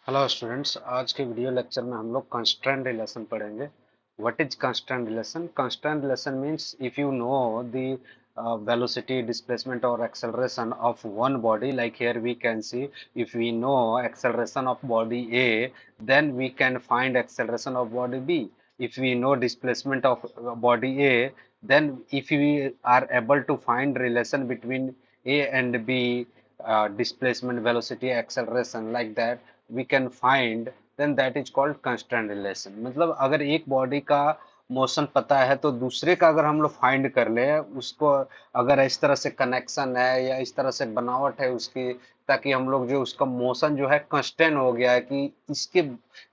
Hello students, आज के video lecture में हम लोग कांस्टेंट रिलेशन पढ़ेंगे। What is constant relation? Constant relation means if you know the velocity, displacement or acceleration of one body, like here we can see, if we know acceleration of body A, then we can find acceleration of body B. If we know displacement of body A, then if we are able to find relation between A and B, displacement, velocity, acceleration, like that we can find, then that is called constant relation। मतलब अगर एक body का motion पता है तो दूसरे का अगर हम लोग फाइंड कर ले उसको, अगर इस तरह से कनेक्शन है या इस तरह से बनावट है उसकी, ताकि हम लोग जो उसका मोशन जो है कांस्टेंट हो गया है कि इसके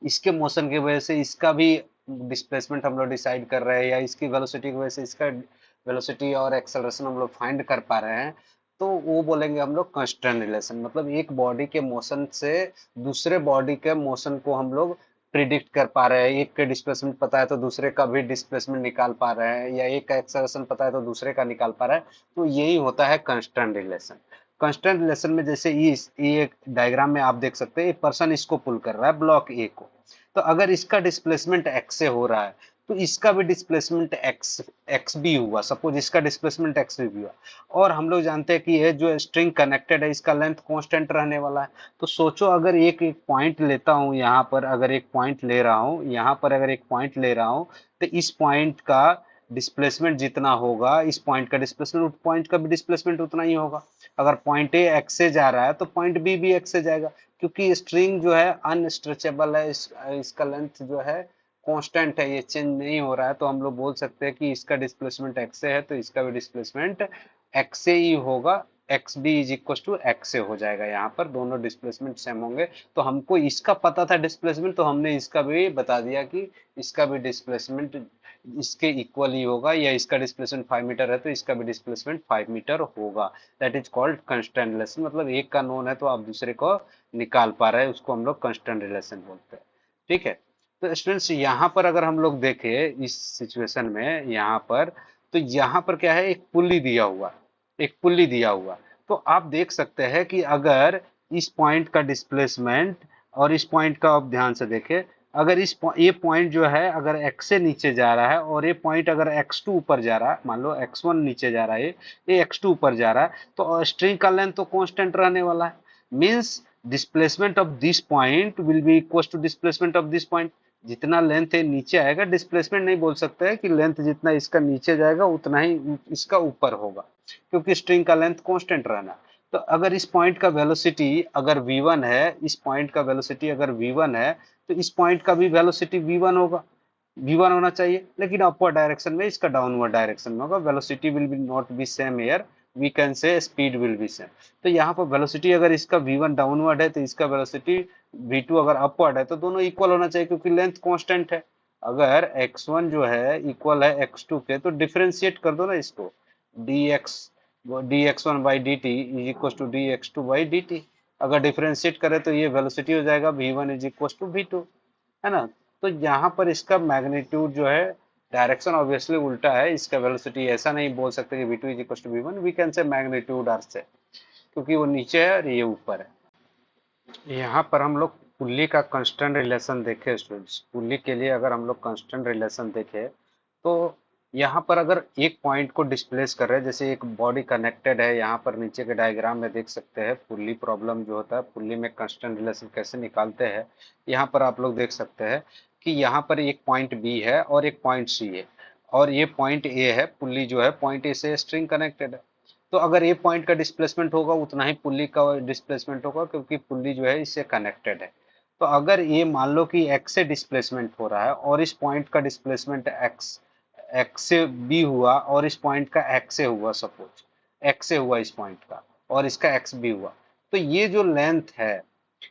इसके मोशन की वजह से इसका भी डिस्प्लेसमेंट हम लोग डिसाइड कर रहे हैं, या इसकी वेलोसिटी की वजह से इसका वेलोसिटी और एक्सेलरेशन हम लोग फाइंड कर पा रहे हैं, तो वो बोलेंगे हम लोग कांस्टेंट रिलेशन। मतलब एक बॉडी के मोशन से दूसरे बॉडी के मोशन को हम लोग प्रिडिक्ट कर पा रहे हैं। एक के डिस्प्लेसमेंट पता है तो दूसरे का भी डिस्प्लेसमेंट निकाल पा रहे हैं, या एक का एक्सेलरेशन पता है तो दूसरे का निकाल पा रहे हैं। तो यही होता है कांस्टेंट रिलेशन। कांस्टेंट रिलेशन में जैसे ये डायग्राम में आप देख सकते हैं, एक पर्सन इसको पुल कर रहा है ब्लॉक ए को। तो अगर इसका डिस्प्लेसमेंट एक्स से हो रहा है तो इसका भी डिस्प्लेसमेंट एक्स एक्स भी हुआ। सपोज इसका डिस्प्लेसमेंट एक्स भी हुआ, और हम लोग जानते हैं कि ये जो स्ट्रिंग कनेक्टेड है इसका लेंथ कांस्टेंट रहने वाला है। तो सोचो, अगर एक एक पॉइंट लेता हूं यहाँ पर, अगर एक पॉइंट ले रहा हूं यहाँ पर, अगर एक पॉइंट ले रहा हूं, तो इस पॉइंट का डिस्प्लेसमेंट जितना होगा, इस पॉइंट का डिस्प्लेसमेंट, उस पॉइंट का भी डिस्प्लेसमेंट उतना ही होगा। अगर पॉइंट ए एक्स से जा रहा है तो पॉइंट बी भी एक्स से जाएगा, क्योंकि स्ट्रिंग जो है अनस्ट्रेचेबल है, इसका लेंथ जो है कांस्टेंट है, ये चेंज नहीं हो रहा है। तो हम लोग बोल सकते हैं कि इसका डिस्प्लेसमेंट एक्स से है तो इसका भी डिस्प्लेसमेंट एक्स से ही होगा। X b is equal to x से हो जाएगा। यहाँ पर दोनों डिस्प्लेसमेंट सेम होंगे। तो हमको इसका पता था डिस्प्लेसमेंट, तो हमने इसका भी बता दिया कि इसका भी डिस्प्लेसमेंट इसके इक्वल ही होगा, या इसका डिस्प्लेसमेंट 5 मीटर है तो इसका भी डिस्प्लेसमेंट 5 मीटर होगा। That is called constant relation. मतलब एक का नोन है तो आप दूसरे को निकाल पा रहे हैं, उसको हम लोग कांस्टेंट रिलेशन बोलते हैं। ठीक है। तो स्टूडेंट्स, यहाँ पर अगर हम लोग देखें इस सिचुएशन में, यहाँ पर तो यहाँ पर क्या है, एक पुल्ली दिया हुआ, एक पुल्ली दिया हुआ। तो आप देख सकते हैं कि अगर इस पॉइंट का डिस्प्लेसमेंट और इस पॉइंट का आप ध्यान से देखें, अगर ये पॉइंट जो है अगर x से नीचे जा रहा है और ये पॉइंट अगर x2 ऊपर जा रहा है, मान लो x1 नीचे जा रहा है, ये x2 ऊपर जा रहा है, तो स्ट्रिंग का लेंथ तो कांस्टेंट रहने वाला है। Means displacement of this point will be equal to displacement of this point. जितना लेंथ है नीचे आएगा, डिस्प्लेसमेंट नहीं बोल सकते हैं कि लेंथ जितना इसका नीचे जाएगा उतना ही इसका ऊपर होगा, क्योंकि स्ट्रिंग का लेंथ कांस्टेंट रहना। तो अगर इस पॉइंट का वेलोसिटी अगर v1 है, इस पॉइंट का वेलोसिटी अगर v1 है, तो इस पॉइंट का भी वेलोसिटी v1 होगा, v1 होना चाहिए। लेकिन अपवर्ड डायरेक्शन में, इसका डाउनवर्ड डायरेक्शन में होगा। Velocity will be not be same here, we can say speed will be same. तो यहाँ पर वेलोसिटी अगर इसका v1 डाउनवर्ड है तो इसका वेलोसिटी v2 अगर अपवर्ड है, तो दोनों इक्वल होना चाहिए क्योंकि लेंथ कांस्टेंट है। अगर x1 जो है इक्वल है x2 के, तो डिफरेंशिएट कर दो ना इसको, dx dx1 by d t is equal to dx2 by d t. अगर डिफरेंशिएट करें तो ये वेलोसिटी हो जाएगा v1 is equal to v2, है ना। तो यहाँ पर इसका मैग्नीट्यूड जो है, डायरेक्शन ऑब्वियसली उल्टा है, इसका वेलोसिटी ऐसा नहीं बोल सकते कि v2 is equal to v1, we can say magnitude अर्थ से, क्योंकि वो नीचे है और ये ऊपर है। यहाँ पर हम लोग पुल्ली का कांस्टेंट रिलेशन देखें स्टूडेंट्स, पुल्ली के लिए अगर हम लोग कांस्टेंट रिलेशन देखें, तो यहाँ पर अगर एक पॉइंट को डिस्प्लेस कर रहे हैं, जैसे एक बॉडी कनेक्टेड है, यहाँ पर नीचे के डायग्राम में देख सकते हैं पुल्ली प्रॉब्लम जो होता है, पुल्ली में कांस्टेंट रिलेशन कैसे निकालते हैं। यहाँ पर आप लोग देख सकते हैं कि यहाँ पर एक पॉइंट बी है और एक पॉइंट सी है, और ये पॉइंट ए है। पुल्ली जो है पॉइंट ए से स्ट्रिंग कनेक्टेड है। तो अगर ये पॉइंट का डिस्प्लेसमेंट होगा उतना ही पुल्ली का डिस्प्लेसमेंट होगा, क्योंकि पुल्ली जो है इससे कनेक्टेड है। तो अगर ये मान लो कि x से डिस्प्लेसमेंट हो रहा है और इस पॉइंट का डिस्प्लेसमेंट x x से b हुआ, और इस पॉइंट का x से हुआ, सपोज x से हुआ इस पॉइंट का, और इसका x भी हुआ, तो ये जो लेंथ है,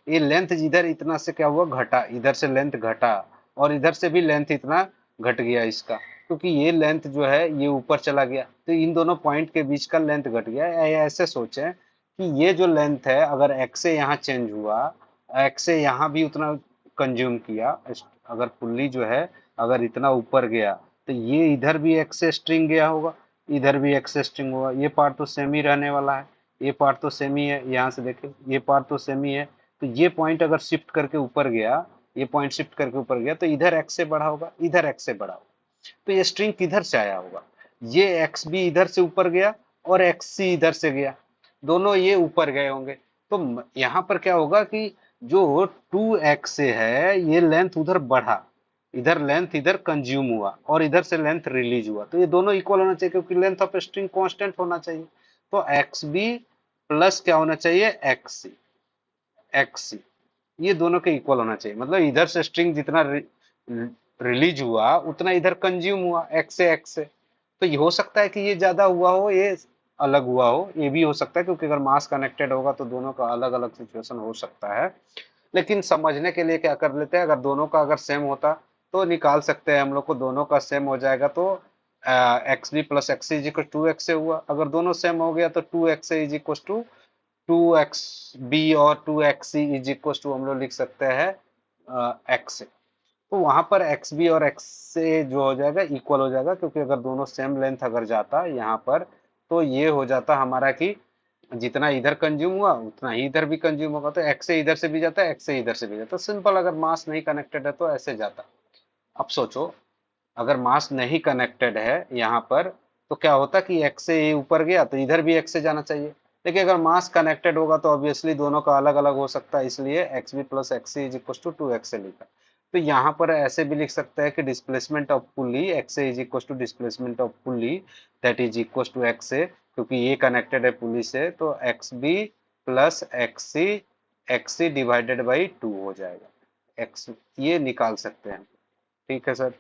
ये लेंथ इधर इतना से क्या हुआ, घटा, इधर से लेंथ घटा, और इधर से भी लेंथ इतना घट गया इसका, क्योंकि ये लेंथ जो है ये ऊपर चला गया, तो इन दोनों पॉइंट के बीच का लेंथ घट गया। ऐसे सोचें कि ये जो लेंथ है अगर x से यहाँ चेंज हुआ, x से यहाँ भी उतना कंज्यूम किया, अगर पुल्ली जो है अगर इतना ऊपर गया, तो ये इधर भी x से स्ट्रिंग गया होगा, इधर भी x से स्ट्रिंग होगा। ये पार्ट तो सेम ही रहने वाला है, ये पार्ट तो सेम ही है, यहाँ से देखें ये पार्ट तो सेम ही है। तो ये पॉइंट अगर शिफ्ट करके ऊपर गया, ये पॉइंट शिफ्ट करके ऊपर गया, तो इधर x से बड़ा होगा, इधर x से बड़ा होगा। तो ये स्ट्रिंग किधर से आया होगा? ये एक्स बी इधर से ऊपर गया और एक्स सी इधर से गया, दोनों ये ऊपर गए होंगे। तो यहाँ पर क्या होगा कि जो 2x से है ये लेंथ उधर बढ़ा, इधर लेंथ इधर कंज्यूम हुआ और इधर से लेंथ रिलीज हुआ, तो ये दोनों इक्वल होना चाहिए क्योंकि लेंथ ऑफ स्ट्रिंग कांस्टेंट होना चाहिए। तो एक्स बी प्लस क्या होना चाहिए? एक्स सी, ये दोनों के इक्वल होना चाहिए। मतलब इधर से स्ट्रिंग जितना रिलीज हुआ उतना इधर कंज्यूम हुआ एक्स से। तो ये हो सकता है कि ये ज्यादा हुआ हो, ये अलग हुआ हो, ये भी हो सकता है क्योंकि अगर मास कनेक्टेड होगा तो दोनों का अलग अलग सिचुएशन हो सकता है। लेकिन समझने के लिए क्या कर लेते हैं, अगर दोनों का अगर सेम होता तो निकाल सकते हैं हम लोग को, दोनों का सेम हो जाएगा तो x b plus x c is equal to x से हुआ। अगर दोनों सेम हो गया तो two x is equal to two x b और two x c is equal to हम लोग लिख सकते हैं एक्स से। तो वहां पर एक्स बी और एक्स से जो हो जाएगा इक्वल हो जाएगा, क्योंकि अगर दोनों सेम लेंथ अगर जाता यहाँ पर तो ये हो जाता हमारा कि जितना इधर कंज्यूम हुआ उतना ही इधर भी कंज्यूम होगा। तो एक्स से इधर से भी जाता है, एक्स से इधर से भी जाता है, सिंपल। अगर मास नहीं कनेक्टेड है तो ऐसे जाता। अब सोचो अगर मास नहीं कनेक्टेड है यहाँ पर तो क्या होता कि एक्स से ये ऊपर गया तो इधर भी एक्स से जाना चाहिए। लेकिन अगर मास कनेक्टेड होगा तो ऑब्वियसली दोनों का अलग अलग हो सकता है, इसलिए x b plus x c is equal to two x से लिखा। तो यहाँ पर ऐसे भी लिख सकते हैं कि displacement of pulley x is equal to displacement of pulley that is equal to x से, क्योंकि ये कनेक्टेड है पुली से, तो x b plus x c divided by two हो जाएगा एक्स, ये निकाल सकते हैं। ठीक है सर।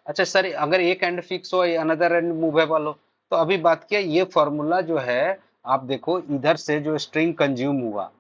अच्छा सर, अगर एक एंड फिक्स हो अनदर एंड मूवेबल हो, तो अभी बात किया ये फॉर्मूला जो है, आप देखो इधर से जो स्ट्रिंग कंज्यूम हुआ,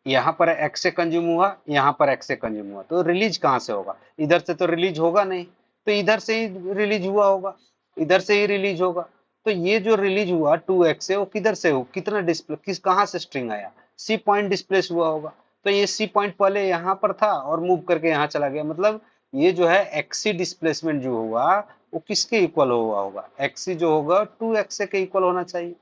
यहाँ पर एक्स से कंज्यूम हुआ, यहाँ पर एक्स से कंज्यूम हुआ, तो रिलीज कहाँ से होगा? इधर से तो रिलीज होगा नहीं, तो इधर से ही रिलीज हुआ होगा, इधर से ही रिलीज होगा। तो ये जो रिलीज हुआ 2x से, वो किधर से हो, कितना डिस्प्ले, किस कहाँ से स्ट्रिंग आया? सी पॉइंट डिस्प्लेस हुआ होगा। तो ये सी पॉइंट पहले यहाँ पर था और मूव करके यहाँ चला गया, मतलब ये जो है एक्सी डिस्प्लेसमेंट जो हुआ वो किसके इक्वल हुआ होगा? एक्सी जो होगा 2x के इक्वल होना चाहिए,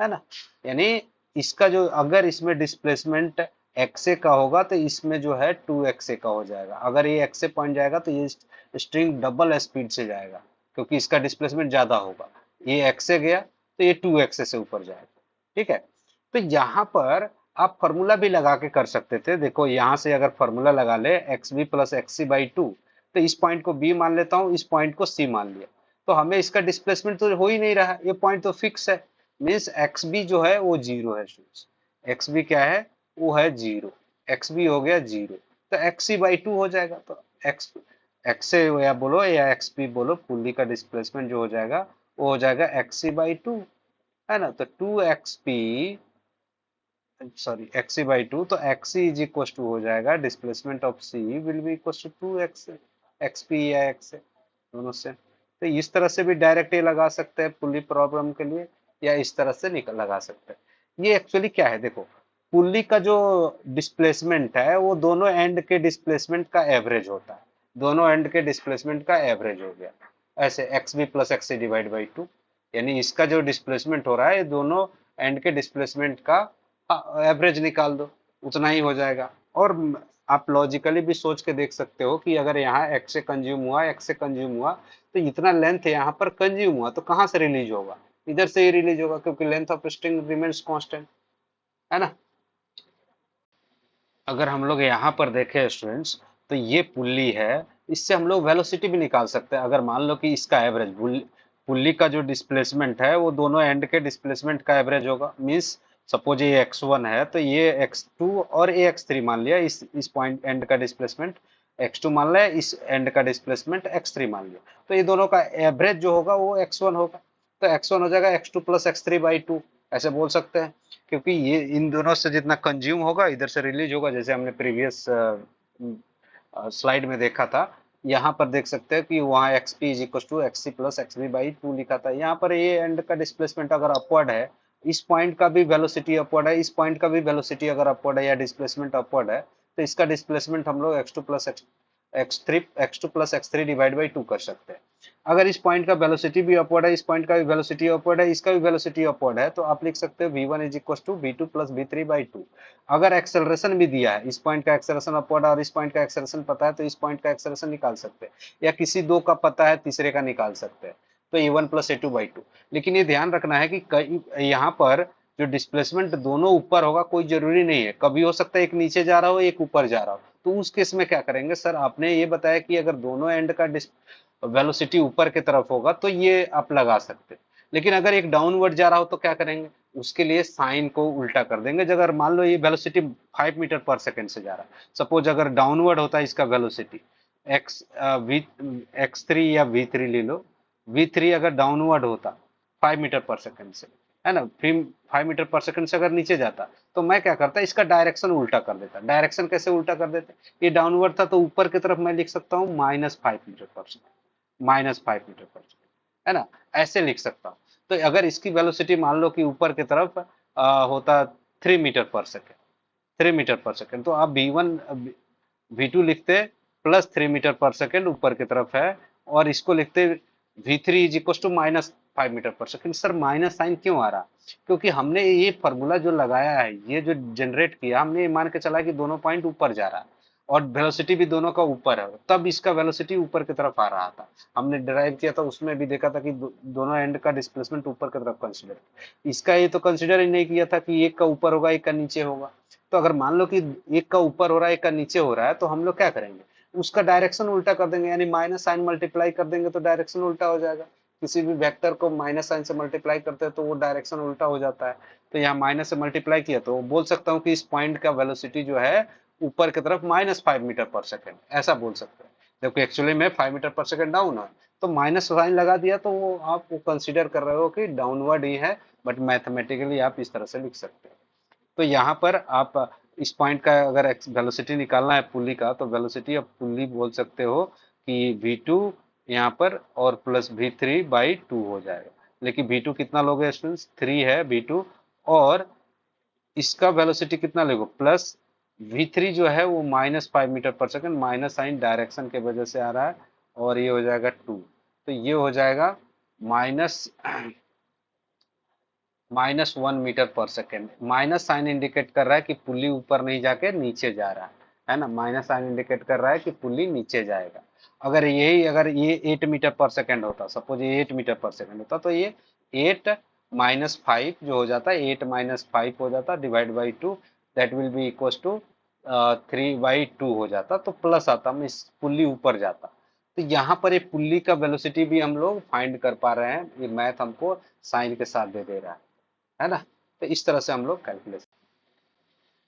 है ना। यानी इसका जो, अगर इसमें डिस्प्लेसमेंट एक्से का होगा तो इसमें जो है 2x का हो जाएगा। अगर ये एक्से पॉइंट जाएगा तो ये स्ट्रिंग डबल स्पीड से जाएगा क्योंकि इसका डिस्प्लेसमेंट ज्यादा होगा। ये एक्से गया तो ये 2x से ऊपर जाएगा। ठीक है। तो यहाँ पर आप फॉर्मूला भी लगा के कर सकते थे। देखो यहाँ से अगर फॉर्मूला लगा ले x b plus x c by two, तो इस पॉइंट को बी मान लेता हूँ, इस पॉइंट को सी मान लिया, तो हमें इसका डिस्प्लेसमेंट तो हो ही नहीं रहा, ये पॉइंट तो फिक्स है। मीन्स एक्स बी जो है वो जीरो है। एक्स बी क्या है? वो है जीरो। एक्स बी हो गया जीरो, तो एक्स सी बाई टू हो जाएगा। तो एक्स एक्स से या बोलो या एक्स पी बोलो, पुल्ली का डिस्प्लेसमेंट जो हो जाएगा वो हो जाएगा एक्स सी बाई टू, है ना। तो two x p, sorry x c by two, तो x c is equal to हो जाएगा displacement of c will be equal to two x x p या एक्स दोनों से। तो इस तरह से भी डायरेक्ट ये लगा सकते हैं पुल्ली प्रॉब्लम के लिए, या इस तरह से निकल लगा सकते हैं। ये एक्चुअली क्या है, देखो पुल्ली का जो डिस्प्लेसमेंट है वो दोनों एंड के डिस्प्लेसमेंट का एवरेज होता है, दोनों एंड के डिस्प्लेसमेंट का एवरेज हो गया ऐसे x b plus x c divide by two. यानी इसका जो डिस्प्लेसमेंट हो रहा है ये दोनों एंड के डिस्प्लेसमेंट का एवरेज निकाल दो, उतना ही हो जाएगा। और आप लॉजिकली भी सोच के देख सकते हो कि अगर यहाँ एक्स से कंज्यूम हुआ, एक्स से कंज्यूम हुआ, तो इतना लेंथ यहाँ पर कंज्यूम हुआ, तो कहाँ से रिलीज होगा? इधर से ही रिलीज होगा क्योंकि length of string remains constant, है ना। अगर हम लोग यहाँ पर देखें स्टूडेंट्स, तो ये पुल्ली है, इससे हम लोग वेलोसिटी भी निकाल सकते हैं। अगर मान लो कि इसका एवरेज पुल्ली का जो डिस्प्लेसमेंट है वो दोनों एंड के डिस्प्लेसमेंट का एवरेज होगा। मीन्स सपोज ये x1 है तो ये x2 और ये x3 मान लिया, इस पॉइंट एंड का डिस्प्लेसमेंट x2 मान लिया, इस एंड का डिस्प्लेसमेंट x3 मान लिया, तो ये दोनों का एवरेज जो होगा वो x1 होगा। तो x1 हो जाएगा x2 plus x3 by two, ऐसे बोल सकते हैं, क्योंकि ये इन दोनों से जितना कंज्यूम होगा इधर से रिलीज होगा, जैसे हमने प्रीवियस स्लाइड में देखा था। यहाँ पर देख सकते हैं कि वहाँ x p is equal to x c plus x b by two लिखा था। यहाँ पर ये एंड का डिस्प्लेसमेंट अगर अपवर्ड है, इस पॉइंट का भी वेलोसिटी अपवर्ड है, इस पॉइंट का भी वेलोसिटी अगर अपवर्ड है या डिस्प्लेसमेंट अपवर्ड है, तो इसका डिस्प्लेसमेंट हम लोग x two plus x2 plus x3 divide by 2 कर सकते हैं। अगर इस पॉइंट का वेलोसिटी भी अपवर्ड है, इस पॉइंट का भी वेलोसिटी अपवर्ड है, इसका भी वेलोसिटी अपवर्ड है, तो आप लिख सकते हो v1 is equal to v2 plus v3 by 2। अगर एक्सेलरेशन भी दिया है, इस पॉइंट का एक्सेलरेशन अपवर्ड और इस पॉइंट का एक्सेलरेशन पता है, तो इस पॉइंट का एक्सेलरेशन निकाल सकते हैं, या किसी दो का पता है तीसरे का निकाल सकते हैं, तो a1 प्लस a2 बाई 2। लेकिन ये ध्यान रखना है कि यहाँ पर जो डिस्प्लेसमेंट दोनों ऊपर होगा कोई जरूरी नहीं है, कभी हो सकता है एक नीचे जा रहा हो एक ऊपर जा रहा हो, तो उस केस में क्या करेंगे सर, आपने ये बताया कि अगर दोनों एंड का वेलोसिटी ऊपर की तरफ होगा तो ये आप लगा सकते हैं। लेकिन अगर एक डाउनवर्ड जा रहा हो तो क्या करेंगे, उसके लिए साइन को उल्टा कर देंगे। अगर मान लो ये वेलोसिटी 5 मीटर पर सेकंड से जा रहा है, सपोज अगर डाउनवर्ड होता है इसका वेलोसिटी एक्स वी x3 या v3 ले लो, v3 अगर डाउनवर्ड होता 5 मीटर पर सेकंड से, है ना, 5 मीटर पर सेकंड से अगर नीचे जाता, तो मैं क्या करता, इसका डायरेक्शन उल्टा कर देता। डायरेक्शन कैसे उल्टा कर देते, ये डाउनवर्ड था तो ऊपर की तरफ मैं लिख सकता हूँ -5 मीटर पर सेकंड, -5 मीटर पर सेकंड, है ना, ऐसे लिख सकता हूँ। तो अगर इसकी वेलोसिटी मान लो कि ऊपर की तरफ होता 3 मीटर पर सेकंड, 3 मीटर पर सेकंड, तो आप v2 लिखते प्लस 3 मीटर पर सेकंड ऊपर की तरफ है, और इसको लिखते v3 is equal to -5 metre पर सेकंड। सर माइनस साइन क्यों आ रहा, क्योंकि हमने ये फॉर्मूला जो लगाया है, ये जो जनरेट किया, हमने ये मान के चला कि दोनों पॉइंट ऊपर जा रहा है और वेलोसिटी भी दोनों का ऊपर है, तब इसका वेलोसिटी ऊपर की तरफ आ रहा था। हमने डिराइव किया था, उसमें भी देखा था कि दोनों एंड का डिस्प्लेसमेंट ऊपर की तरफ कंसिडर, इसका ये तो कंसिडर ही नहीं किया था कि एक का ऊपर होगा एक का नीचे होगा। तो अगर मान लो कि एक का ऊपर हो रहा है एक का नीचे हो रहा है, तो हम लोग क्या करेंगे, उसका डायरेक्शन उल्टा कर देंगे, यानी माइनस साइन मल्टीप्लाई कर देंगे तो डायरेक्शन उल्टा हो जाएगा। किसी भी वेक्टर को माइनस साइन से मल्टीप्लाई करते हैं तो वो डायरेक्शन उल्टा हो जाता है। तो यहाँ माइनस से मल्टीप्लाई किया तो बोल सकता हूँ कि इस पॉइंट का वेलोसिटी जो है ऊपर की तरफ -5 मीटर पर सेकंड, ऐसा बोल सकते हैं। देखो एक्चुअली में 5 मीटर पर सेकंड डाउन है, तो माइनस साइन लगा दिया तो वो आप कंसिडर कर रहे हो कि डाउनवर्ड ही है, बट मैथमेटिकली आप इस तरह से लिख सकते हैं। तो यहाँ पर आप इस पॉइंट का अगर वेलोसिटी निकालना है पुल्ली का, तो वेलोसिटी ऑफ पुल्ली बोल सकते हो कि v2 यहाँ पर और प्लस v3 बाई 2 हो जाएगा। लेकिन v2 कितना लोगे स्टूडेंट्स, 3 है v2, और इसका वेलोसिटी कितना लोगे प्लस v3 जो है वो -5 मीटर पर सेकंड, माइनस साइन डायरेक्शन के वजह से आ रहा है, और ये हो जाएगा 2, तो ये हो जाएगा माइनस -1 मीटर पर सेकंड। माइनस साइन इंडिकेट कर रहा है कि पुल्ली ऊपर नहीं जाके नीचे जा रहा है ना, माइनस साइन इंडिकेट कर रहा है कि पुल्ली नीचे जाएगा। अगर ये 8 मीटर पर सेकंड होता, सपोज ये 8 मीटर पर सेकंड होता, तो ये 8 - 5 जो हो जाता है, 8 - 5 हो जाता divide by 2, that will be equal to 3/2 हो जाता, तो प्लस आता, मैं इस पुल्ली ऊपर जाता। तो यहाँ पर ये पुल्ली का वेलोसिटी भी हम लोग फाइंड कर पा रहे हैं, ये मैथ हमको साइन के साथ दे दे रहा है ना। तो इस तरह से हम लोग कैलकुलेशन,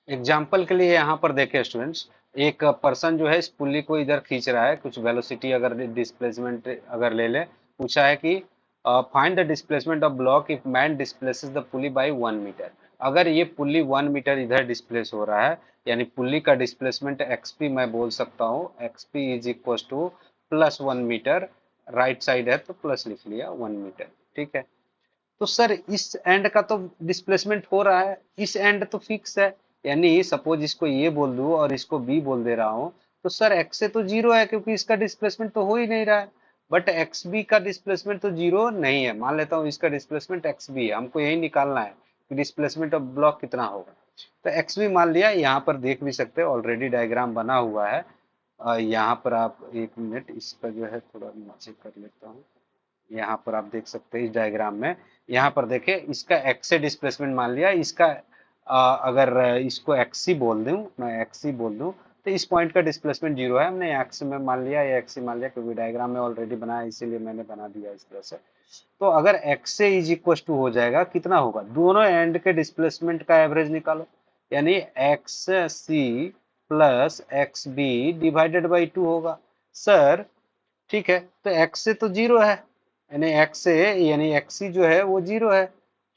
एग्जाम्पल के लिए यहाँ पर देखें स्टूडेंट्स, एक पर्सन जो है इस पुल्ली को इधर खींच रहा है, कुछ वेलोसिटी अगर डिस्प्लेसमेंट अगर ले ले, पूछा है कि find the displacement of block if man displaces the pulley by 1 metre. अगर ये पुल्ली 1 मीटर इधर डिस्प्लेस हो रहा है, यानी पुल्ली का डिस्प्लेसमेंट एक्सपी मैं बोल सकता हूँ, x p is equal to +1 metre, right side है तो प्लस लिख लिया 1 मीटर, ठीक है। तो सर इस एंड का तो डिस्प्लेसमेंट हो रहा है, इस एंड तो फिक्स है, यानी सपोज इसको ये बोल दूं और इसको बी बोल दे रहा हूं, तो सर एक्स से तो जीरो है क्योंकि इसका डिस्प्लेसमेंट तो हो ही नहीं रहा है। बट एक्स बी का डिस्प्लेसमेंट तो जीरो नहीं है, मान लेता हूँ इसका डिस्प्लेसमेंट एक्स बी है, हमको यही निकालना है कि डिस्प्लेसमेंट ऑफ ब्लॉक कितना होगा। तो एक्स बी मान लिया, यहाँ पर देख भी सकते हैं ऑलरेडी डायग्राम बना हुआ है। यहाँ पर आप एक मिनट इसका जो है थोड़ा नीचे कर लेता हूँ, यहाँ पर आप देख सकते हैं इस डायग्राम में, यहाँ पर देखें इसका एक्स से डिस्प्लेसमेंट मान लिया, इसका अगर इसको एक्स ही बोल दूं, मैं एक्स ही बोल दूं, तो इस पॉइंट का डिस्प्लेसमेंट जीरो है, हमने एक्स में मान लिया या एक्स ही मान लिया क्योंकि डायग्राम में ऑलरेडी बना है इसीलिए मैंने बना दिया इस तरह से। तो अगर एक्स से इज इक्वल टू हो जाएगा, कितना होगा, दोनों एंड के डिस्प्लेसमेंट का एवरेज निकालो, यानी x c plus x b divided by 2 होगा सर, ठीक है। तो एक्स से तो जीरो है, यानी एक्स से यानी एक्स सी जो है वो जीरो है,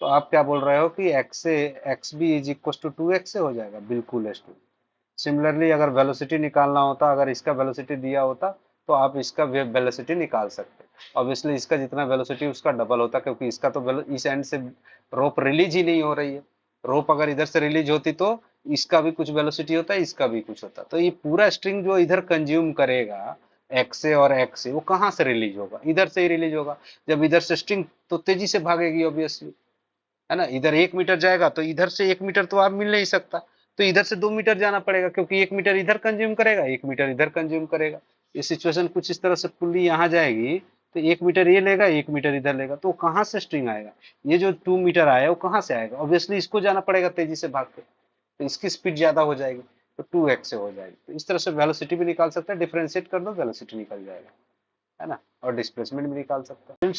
तो आप क्या बोल रहे हो कि एक्स से x b is equal to 2x से हो जाएगा, बिल्कुल स्टूडेंट। सिमिलरली अगर वेलोसिटी निकालना होता, अगर इसका वेलोसिटी दिया होता तो आप इसका वेलोसिटी निकाल सकते। ऑब्वियसली इसका जितना वेलोसिटी उसका डबल होता, क्योंकि इसका तो इस एंड से रोप रिलीज ही नहीं हो रही है, रोप अगर इधर से रिलीज होती तो इसका भी कुछ वेलोसिटी होता है, इसका भी कुछ होता है। तो ये पूरा स्ट्रिंग जो इधर कंज्यूम करेगा एक्स से और एक्स से, वो कहाँ से रिलीज होगा? इधर से ही रिलीज होगा। जब इधर से स्ट्रिंग तो तेजी से भागेगी ऑब्वियसली, है ना। इधर 1 मीटर जाएगा तो इधर से 1 मीटर तो आप मिल नहीं सकता, तो इधर से 2 मीटर जाना पड़ेगा, क्योंकि 1 मीटर इधर कंज्यूम करेगा, 1 मीटर इधर कंज्यूम करेगा। ये सिचुएशन कुछ इस तरह से, पुल्ली यहाँ जाएगी तो 1 मीटर ये लेगा, 1 मीटर इधर लेगा, तो कहाँ से स्ट्रिंग आएगा? ये जो 2 मीटर आया वो कहाँ से आएगा? ऑब्वियसली इसको जाना पड़ेगा तेजी से भाग के, तो इसकी स्पीड ज्यादा हो जाएगी, तो 2x से हो जाएगी। तो इस तरह से वेलोसिटी भी निकाल सकते हैं, डिफरेंशिएट कर दो वेलोसिटी निकल जाएगा, है ना। और डिस्प्लेसमेंट भी निकाल सकते हैं।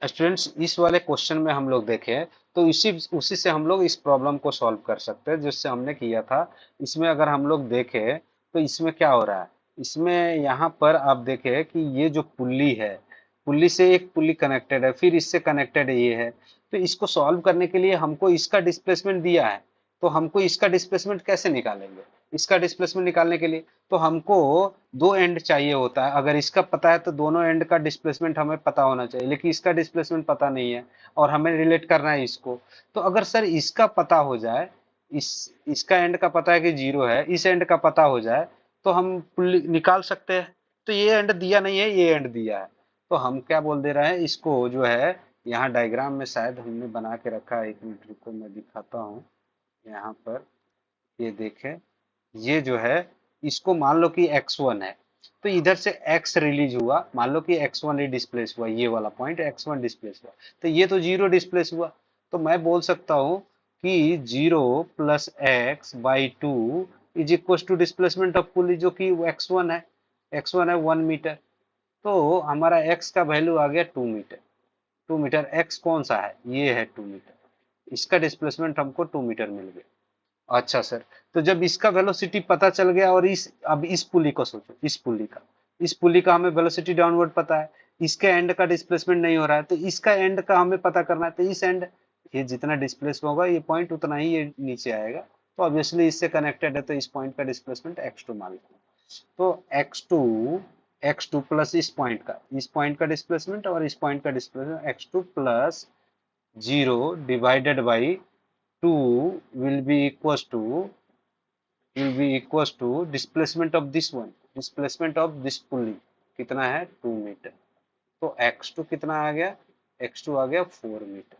स्टूडेंट्स इस वाले क्वेश्चन में हम लोग देखें तो इसी उसी से हम लोग इस प्रॉब्लम को सॉल्व कर सकते हैं जिससे हमने किया था। इसमें अगर हम लोग देखें तो इसमें क्या हो रहा है, इसमें यहाँ पर आप देखें कि ये जो पुल्ली है, पुल्ली से एक पुल्ली कनेक्टेड है, फिर इससे कनेक्टेड ये है। तो इसको सॉल्व करने के लिए हमको इसका डिस्प्लेसमेंट दिया है, तो हमको इसका डिस्प्लेसमेंट कैसे निकालेंगे? इसका डिस्प्लेसमेंट निकालने के लिए तो हमको दो एंड चाहिए होता है। अगर इसका पता है तो दोनों एंड का डिस्प्लेसमेंट हमें पता होना चाहिए, लेकिन इसका डिस्प्लेसमेंट पता नहीं है और हमें रिलेट करना है इसको। तो अगर सर इसका पता हो जाए, इस इसका एंड का पता है कि 0 है, इस एंड का पता हो जाए तो हम निकाल सकते हैं। तो ये एंड दिया नहीं है, ये एंड दिया है, तो हम क्या बोल दे रहे हैं, इसको जो है यहाँ डायग्राम में शायद हमने बना के रखा है, 1 मिनट रुको मैं दिखाता हूँ। यहाँ पर ये देखें, ये जो है इसको मान लो कि x1 है, तो इधर से x रिलीज हुआ, मान लो कि x1 ही डिस्प्लेस हुआ, ये वाला पॉइंट x1 डिस्प्लेस हुआ, तो ये तो 0 डिस्प्लेस हुआ। तो मैं बोल सकता हूँ कि 0 plus x by two is equal to displacement of pulley, जो कि x1 है, x1 है 1 मीटर। तो हमारा x का वैल्यू आ गया 2 मीटर। 2 मीटर, x कौन सा है, ये है 2 मीटर, इसका डिस्प्लेसमेंट हमको 2 मीटर मिल गया। अच्छा सर, तो जब इसका वेलोसिटी पता चल गया और अब इस पुली को सोचो, इस पुली का हमें वेलोसिटी डाउनवर्ड पता है, इसके एंड का डिस्प्लेसमेंट नहीं हो रहा है, तो इसका एंड का हमें पता करना है। तो इस एंड, ये जितना डिस्प्लेस होगा ये पॉइंट उतना ही ये नीचे आएगा, तो ऑब्वियसली इससे कनेक्टेड है, तो इस पॉइंट का डिस्प्लेसमेंट x2 मान लो। तो x2 प्लस इस पॉइंट का डिस्प्लेसमेंट और इस पॉइंट का displacement x2 plus 0 divided by 2 will be equals to displacement of this one, displacement of this pulley कितना है 2 मीटर। तो x2 कितना आ गया, x2 आ गया 4 मीटर,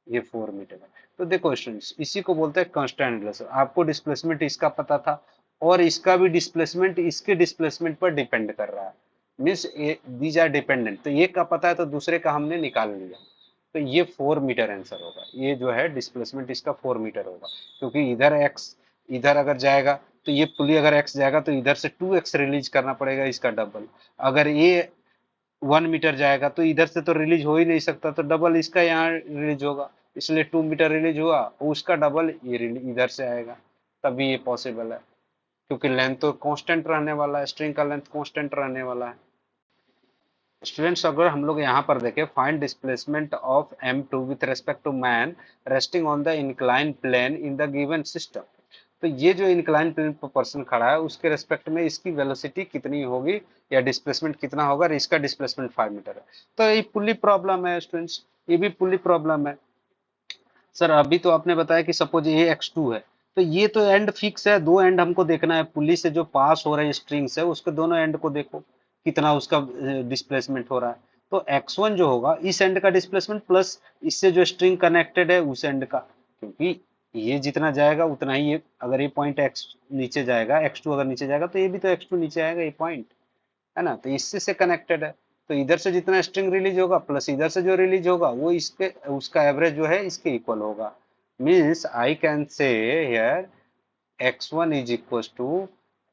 ये 4 मीटर है। तो देखो स्टूडेंट्स, इसी को बोलते हैं कांस्टेंट रिलेशन। आपको डिस्प्लेसमेंट इसका पता था और इसका भी डिस्प्लेसमेंट इसके डिस्प्लेसमेंट पर डिपेंड कर रहा है, मीन्स दीज आर डिपेंडेंट। तो एक का पता है तो दूसरे का हमने निकाल लिया, तो ये 4 मीटर आंसर होगा। ये जो है डिस्प्लेसमेंट इसका 4 मीटर होगा, क्योंकि इधर एक्स, इधर अगर जाएगा तो ये पुली अगर एक्स जाएगा तो इधर से 2x रिलीज करना पड़ेगा, इसका डबल। अगर ये 1 मीटर जाएगा तो इधर से तो रिलीज हो ही नहीं सकता, तो डबल इसका यहाँ रिलीज होगा, इसलिए 2 मीटर रिलीज हुआ, उसका डबल ये इधर से आएगा, तभी ये पॉसिबल है, क्योंकि लेंथ तो कांस्टेंट रहने वाला है, स्ट्रिंग का लेंथ कांस्टेंट रहने वाला है। स्टूडेंट्स अगर हम लोग यहाँ पर देखें, find displacement of m2 with respect to man resting on the incline plane in the given system. तो ये जो इंक्लाइन प्लेन पर पर्सन खड़ा है उसके रेस्पेक्ट में इसकी वेलोसिटी कितनी होगी या डिस्प्लेसमेंट कितना होगा, और इसका डिस्प्लेसमेंट 5 मीटर है। तो ये पुली प्रॉब्लम है स्टूडेंट्स, ये भी पुली प्रॉब्लम है। सर अभी तो आपने बताया कि सपोज ये x2 है, तो ये तो एंड फिक्स है, दो एंड हमको देखना है, पुली से जो पास हो रहे स्ट्रिंग से उसके दोनों एंड को देखो कितना उसका डिस्प्लेसमेंट हो रहा है। तो x1 जो होगा इस एंड का डिस्प्लेसमेंट प्लस इससे जो स्ट्रिंग कनेक्टेड है उस एंड का, क्योंकि ये जितना जाएगा उतना ही ये, अगर ये पॉइंट x नीचे जाएगा, x2 अगर नीचे जाएगा तो ये भी तो x2 नीचे आएगा, ये पॉइंट है ना, तो इससे से कनेक्टेड है। तो इधर से जितना स्ट्रिंग रिलीज होगा प्लस इधर से जो रिलीज होगा वो इसके, उसका एवरेज जो है इसके इक्वल होगा। Means I can say here x1 is equal to,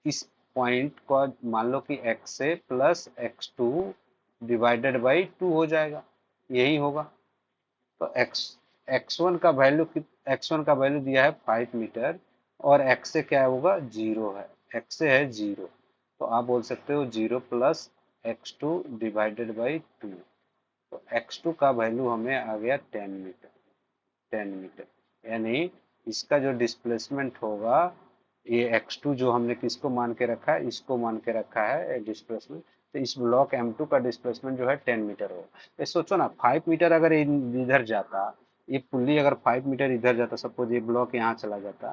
इस पॉइंट को मान लो कि x से प्लस x2 डिवाइडेड बाई 2 हो जाएगा, यही होगा। तो x1 का वैल्यू, x1 का वैल्यू दिया है 5 मीटर और x से क्या होगा 0 है, x से है 0, तो आप बोल सकते हो 0 प्लस x2 डिवाइडेड बाई 2। तो x2 का वैल्यू हमें आ गया 10 मीटर, 10 मीटर। यानी इसका जो डिस्प्लेसमेंट होगा, ये x2 जो हमने किसको मान के रखा है, इसको मान के रखा है डिस्प्लेसमेंट, तो इस ब्लॉक m2 का डिस्प्लेसमेंट जो है 10 मीटर होगा। तो सोचो ना 5 मीटर अगर इधर जाता, ये पुल्ली अगर 5 मीटर इधर जाता, सपोज ये ब्लॉक यहाँ चला जाता,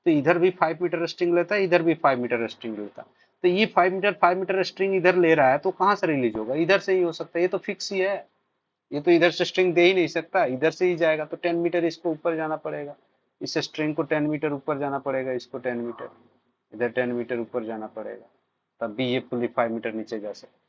तो इधर भी 5 मीटर स्ट्रिंग लेता है, इधर भी 5 मीटर स्ट्रिंग लेता है। तो ये 5 मीटर स्ट्रिंग इधर ले रहा है तो कहाँ से रिलीज होगा, इधर से ही हो सकता है, ये तो फिक्स ही है। ये तो इधर से स्ट्रिंग दे ही नहीं सकता, इधर से ही जाएगा, तो 10 मीटर इसको ऊपर जाना पड़ेगा। इस स्ट्रिंग को 10 मीटर ऊपर जाना पड़ेगा, इसको 10 मीटर, इधर 10 मीटर ऊपर जाना पड़ेगा, तब भी ये पुली 5 मीटर नीचे जा सकता है।